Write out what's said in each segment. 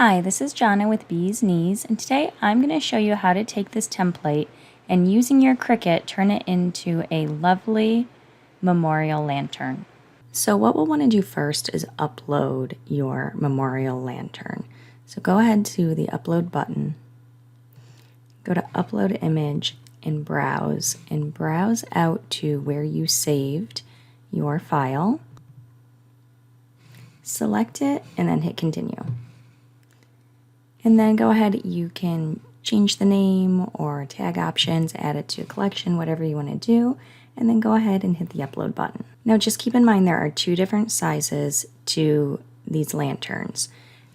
Hi, this is Jonna with Bee's Knees, and today I'm going to show you how to take this template and using your Cricut turn it into a lovely memorial lantern. So what we'll want to do first is upload your memorial lantern. So go ahead to the upload button, go to upload image and browse out to where you saved your file. Select it and then hit continue. And then go ahead, you can change the name or tag options, add it to a collection, whatever you want to do, and then go ahead and hit the upload button. Now just keep in mind there are two different sizes to these lanterns.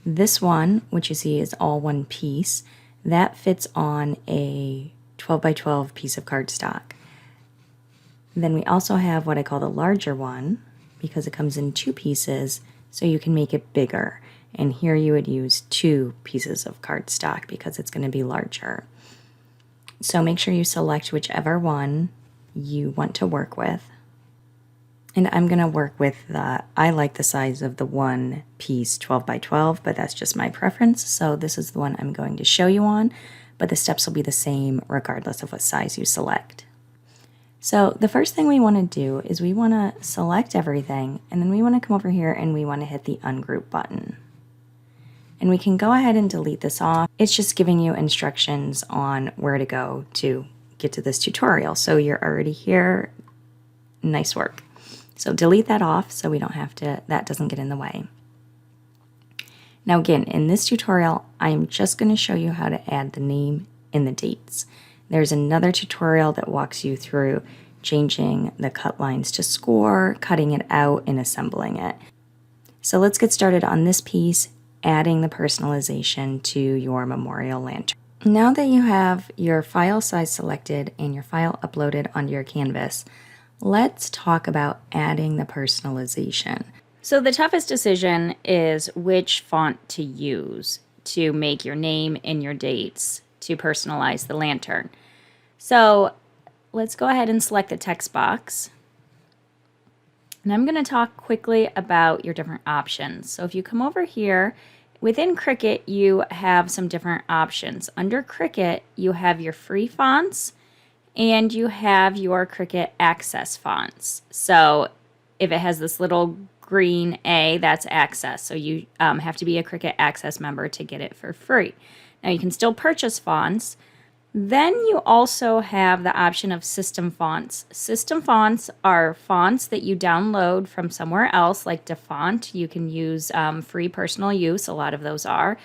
This one, which you see is all one piece, that fits on a 12 by 12 piece of cardstock. Then we also have what I call the larger one, because it comes in two pieces, so you can make it bigger. And here you would use 2 pieces of cardstock because it's going to be larger. So make sure you select whichever one you want to work with. And I'm going to work with I like the size of the one piece 12 by 12, but that's just my preference. So this is the one I'm going to show you on, but the steps will be the same regardless of what size you select. So the first thing we want to do is we want to select everything, and then we want to come over here and we want to hit the ungroup button. And we can go ahead and delete this off. It's just giving you instructions on where to go to get to this tutorial. So you're already here. Nice work. So delete that off so we don't have to, that doesn't get in the way. Now again, in this tutorial, I'm just going to show you how to add the name and the dates. There's another tutorial that walks you through changing the cut lines to score, cutting it out, and assembling it. So let's get started on this piece, adding the personalization to your memorial lantern. Now that you have your file size selected and your file uploaded onto your canvas, let's talk about adding the personalization. So the toughest decision is which font to use to make your name and your dates to personalize the lantern. So let's go ahead and select the text box. And I'm going to talk quickly about your different options. So if you come over here, within Cricut, you have some different options. Under Cricut, you have your free fonts and you have your Cricut Access fonts. So if it has this little green A, that's Access. So you have to be a Cricut Access member to get it for free. Now you can still purchase fonts. Then you also have the option of system fonts. System fonts are fonts that you download from somewhere else, like DaFont. You can use free personal use, a lot of those are,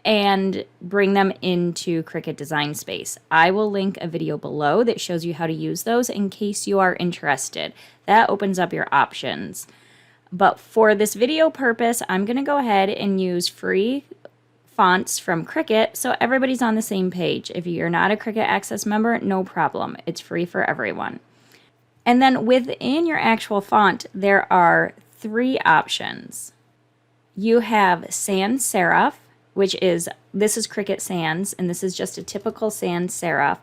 and bring them into Cricut Design Space. I will link a video below that shows you how to use those in case you are interested. That opens up your options. But for this video purpose, I'm going to go ahead and use free fonts from Cricut so everybody's on the same page. If you're not a Cricut Access member, no problem. It's free for everyone. And then within your actual font, there are 3 options. You have sans serif, this is Cricut Sans, and this is just a typical sans serif.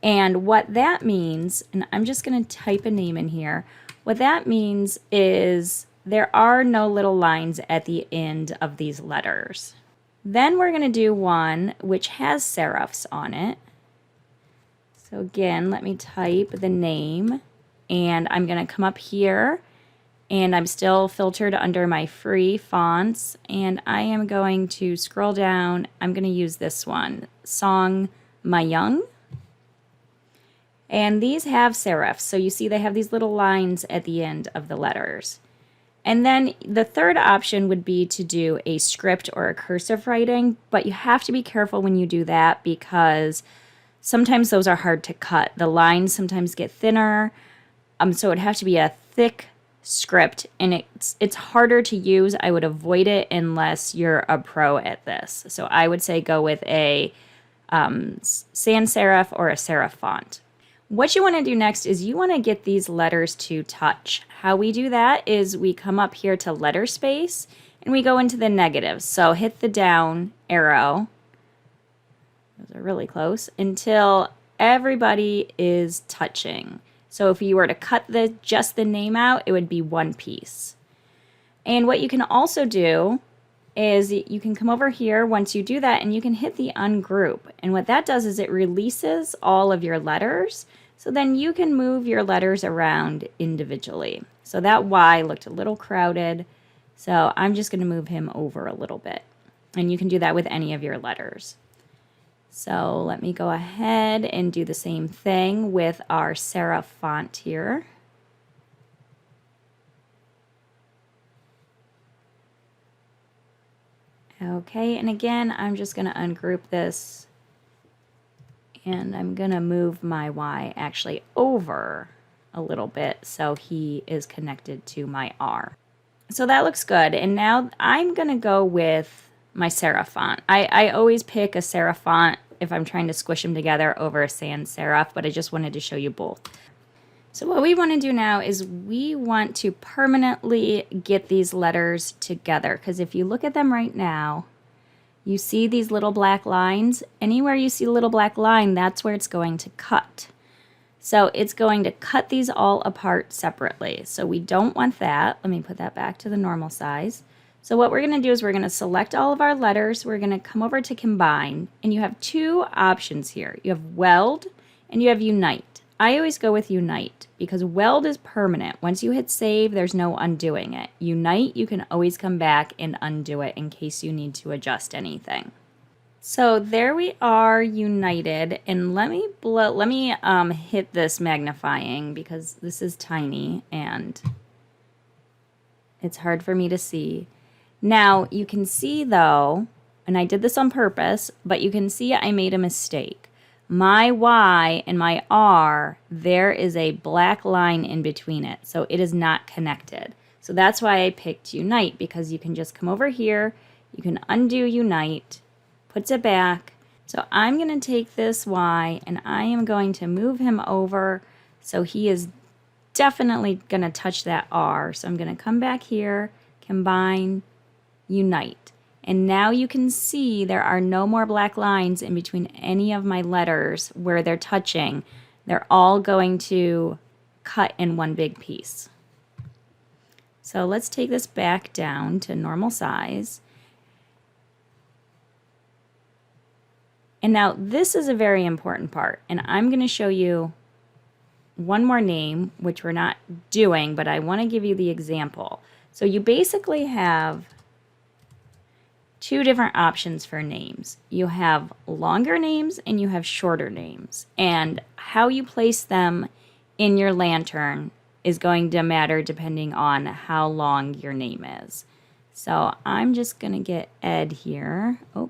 And what that means, and I'm just going to type a name in here, what that means is there are no little lines at the end of these letters. Then we're going to do one which has serifs on it. So again, let me type the name, and I'm going to come up here, and I'm still filtered under my free fonts, and I am going to scroll down. I'm going to use this one, Song My Young. And these have serifs, so you see they have these little lines at the end of the letters. And then the third option would be to do a script or a cursive writing, but you have to be careful when you do that because sometimes those are hard to cut. The lines sometimes get thinner, so it would have to be a thick script, and it's harder to use. I would avoid it unless you're a pro at this. So I would say go with a sans serif or a serif font. What you want to do next is you want to get these letters to touch. How we do that is we come up here to letter space and we go into the negatives. So hit the down arrow. Those are really close until everybody is touching. So if you were to cut just the name out, it would be one piece. And what you can also do is you can come over here once you do that and you can hit the ungroup. And what that does is it releases all of your letters. So then you can move your letters around individually. So that Y looked a little crowded. So I'm just going to move him over a little bit. And you can do that with any of your letters. So let me go ahead and do the same thing with our serif font here. Okay, and again, I'm just going to ungroup this, and I'm going to move my Y actually over a little bit so he is connected to my R. So that looks good, and now I'm going to go with my serif font. I always pick a serif font if I'm trying to squish them together over a sans serif, but I just wanted to show you both. So what we want to do now is we want to permanently get these letters together, because if you look at them right now, you see these little black lines. Anywhere you see a little black line, that's where it's going to cut. So it's going to cut these all apart separately. So we don't want that. Let me put that back to the normal size. So what we're going to do is we're going to select all of our letters. We're going to come over to combine, and you have two options here. You have weld and you have unite. I always go with unite because weld is permanent. Once you hit save, there's no undoing it. Unite, you can always come back and undo it in case you need to adjust anything. So there we are united, and let me hit this magnifying because this is tiny and it's hard for me to see. Now you can see though, and I did this on purpose, but you can see I made a mistake. My Y and my R, there is a black line in between it, so it is not connected. So that's why I picked unite, because you can just come over here, you can undo unite, puts it back. So I'm going to take this Y and I am going to move him over so he is definitely going to touch that R. So I'm going to come back here, combine, unite. And now you can see there are no more black lines in between any of my letters where they're touching. They're all going to cut in one big piece. So let's take this back down to normal size. And now this is a very important part, and I'm going to show you one more name, which we're not doing, but I want to give you the example. So you basically have two different options for names. You have longer names and you have shorter names. And how you place them in your lantern is going to matter depending on how long your name is. So I'm just going to get Ed here. Oh,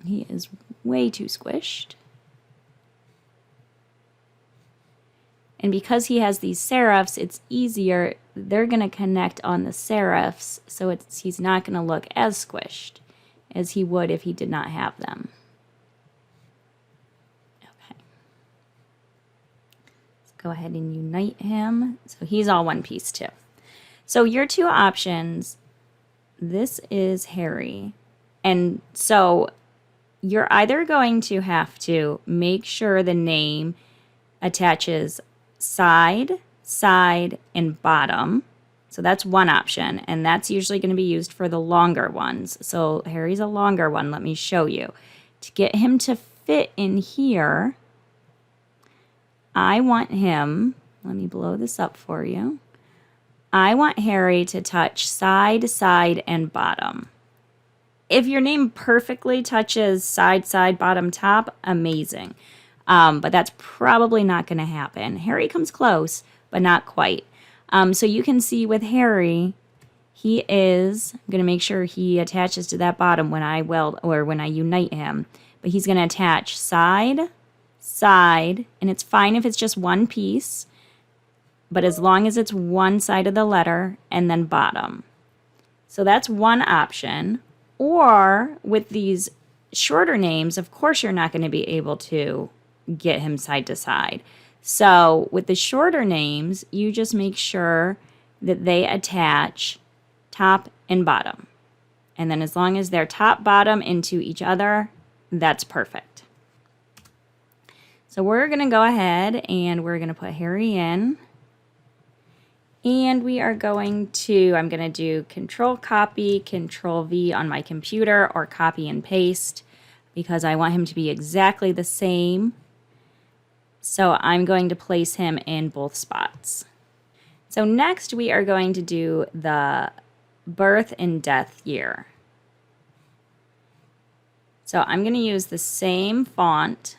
he is way too squished. And because he has these serifs, it's easier. They're going to connect on the serifs, so he's not going to look as squished as he would if he did not have them. Okay. Let's go ahead and unite him. So he's all one piece too. So your two options, this is Harry. And so you're either going to have to make sure the name attaches side, side, and bottom. So that's one option, and that's usually going to be used for the longer ones. So Harry's a longer one. Let me show you. To get him to fit in here, I want him, let me blow this up for you. I want Harry to touch side, side, and bottom. If your name perfectly touches side, side, bottom, top, amazing. But that's probably not going to happen. Harry comes close, but not quite. So you can see with Harry, he is going to make sure he attaches to that bottom when I weld or when I unite him. But he's going to attach side, side, and it's fine if it's just one piece, but as long as it's one side of the letter, and then bottom. So that's one option. Or with these shorter names, of course you're not going to be able to get him side to side. So with the shorter names, you just make sure that they attach top and bottom. And then as long as they're top, bottom into each other, that's perfect. So we're going to go ahead and we're going to put Harry in. And we are going to, I'm going to do Control Copy, Control V on my computer, or copy and paste, because I want him to be exactly the same. So I'm going to place him in both spots. So next we are going to do the birth and death year. So I'm going to use the same font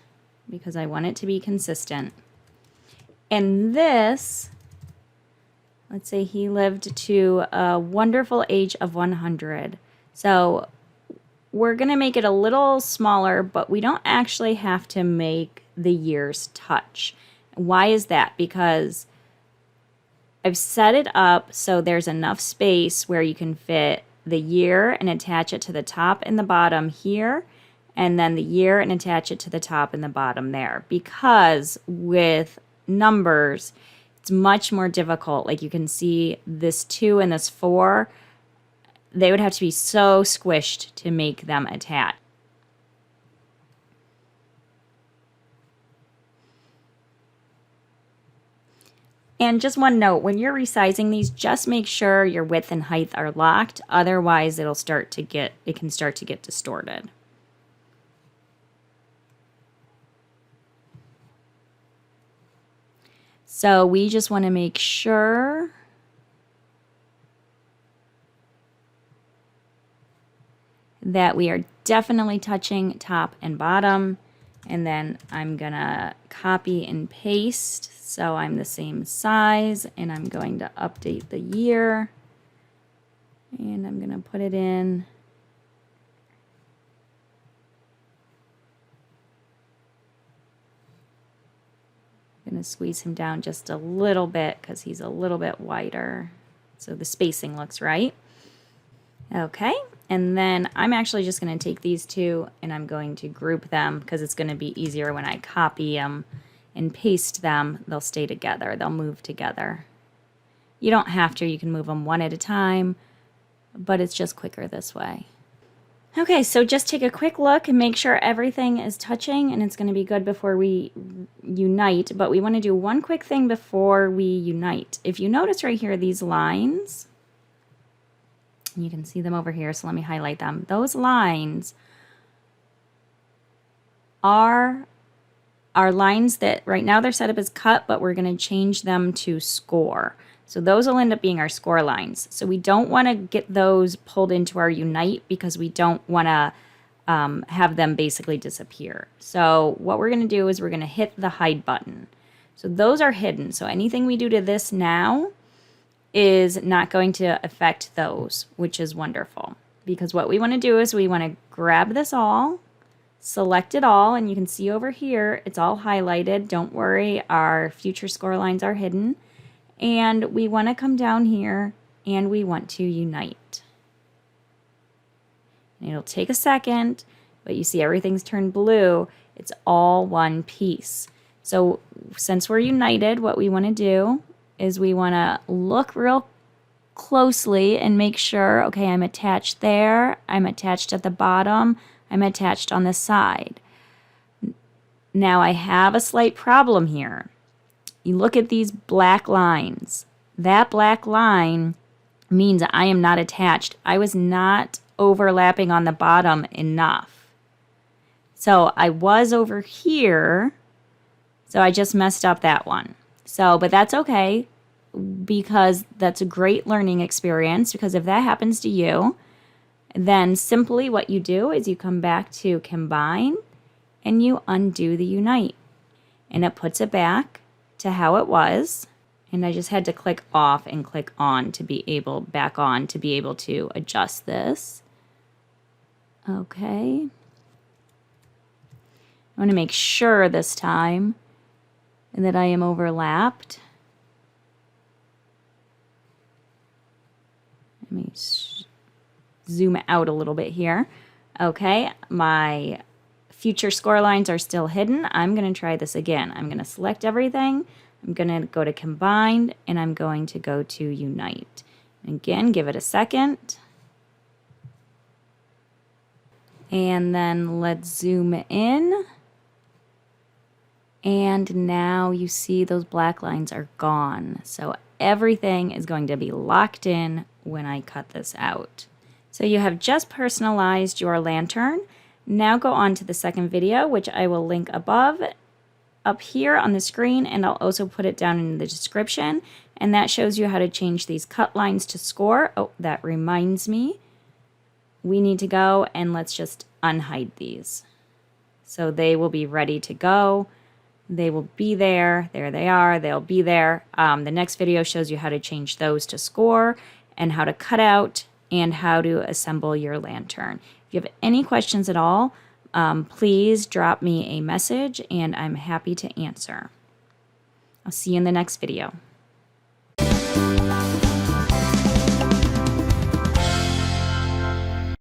because I want it to be consistent. And this, let's say he lived to a wonderful age of 100. So we're going to make it a little smaller, but we don't actually have to make the years touch. Why is that? Because I've set it up so there's enough space where you can fit the year and attach it to the top and the bottom here, and then the year and attach it to the top and the bottom there. Because with numbers, it's much more difficult. Like you can see this 2 and this 4, they would have to be so squished to make them attach. And just one note, when you're resizing these, just make sure your width and height are locked. Otherwise, it can start to get distorted. So we just want to make sure that we are definitely touching top and bottom. And then I'm going to copy and paste so I'm the same size, and I'm going to update the year, and I'm going to put it in. I'm going to squeeze him down just a little bit because he's a little bit wider, so the spacing looks right. Okay, and then I'm actually just going to take these two and I'm going to group them because it's going to be easier when I copy them and paste them. They'll stay together. They'll move together. You don't have to. You can move them one at a time, but it's just quicker this way. Okay, so just take a quick look and make sure everything is touching, and it's going to be good before we unite. But we want to do one quick thing before we unite. If you notice right here, these lines, you can see them over here, so let me highlight them. Those lines are lines that right now they're set up as cut, but we're going to change them to score. So those will end up being our score lines. So we don't want to get those pulled into our unite because we don't want to have them basically disappear. So what we're going to do is we're going to hit the hide button. So those are hidden. So anything we do to this now is not going to affect those, which is wonderful. Because what we want to do is we want to grab this all, select it all, and you can see over here it's all highlighted. Don't worry, our future score lines are hidden. And we want to come down here and we want to unite. And it'll take a second, but you see everything's turned blue. It's all one piece. So since we're united, what we want to do is we want to look real closely and make sure, okay, I'm attached there, I'm attached at the bottom, I'm attached on the side. Now I have a slight problem here. You look at these black lines. That black line means I am not attached. I was not overlapping on the bottom enough. So I was over here, so I just messed up that one. So, but that's okay because that's a great learning experience, because if that happens to you, then simply what you do is you come back to combine and you undo the unite. And it puts it back to how it was, and I just had to click off and click on to be able, back on to be able to adjust this. Okay. I want to make sure this time that I am overlapped. Let me zoom out a little bit here. Okay, my future score lines are still hidden. I'm going to try this again. I'm going to select everything. I'm going to go to combine, and I'm going to go to unite. Again, give it a second. And then let's zoom in. And now you see those black lines are gone. So everything is going to be locked in when I cut this out. So you have just personalized your lantern. Now go on to the second video, which I will link above, up here on the screen, and I'll also put it down in the description. And that shows you how to change these cut lines to score. Oh, that reminds me. We need to go and let's just unhide these. So they will be ready to go. They will be there. There they are. They'll be there. The next video shows you how to change those to score and how to cut out and how to assemble your lantern. If you have any questions at all, please drop me a message and I'm happy to answer. I'll see you in the next video.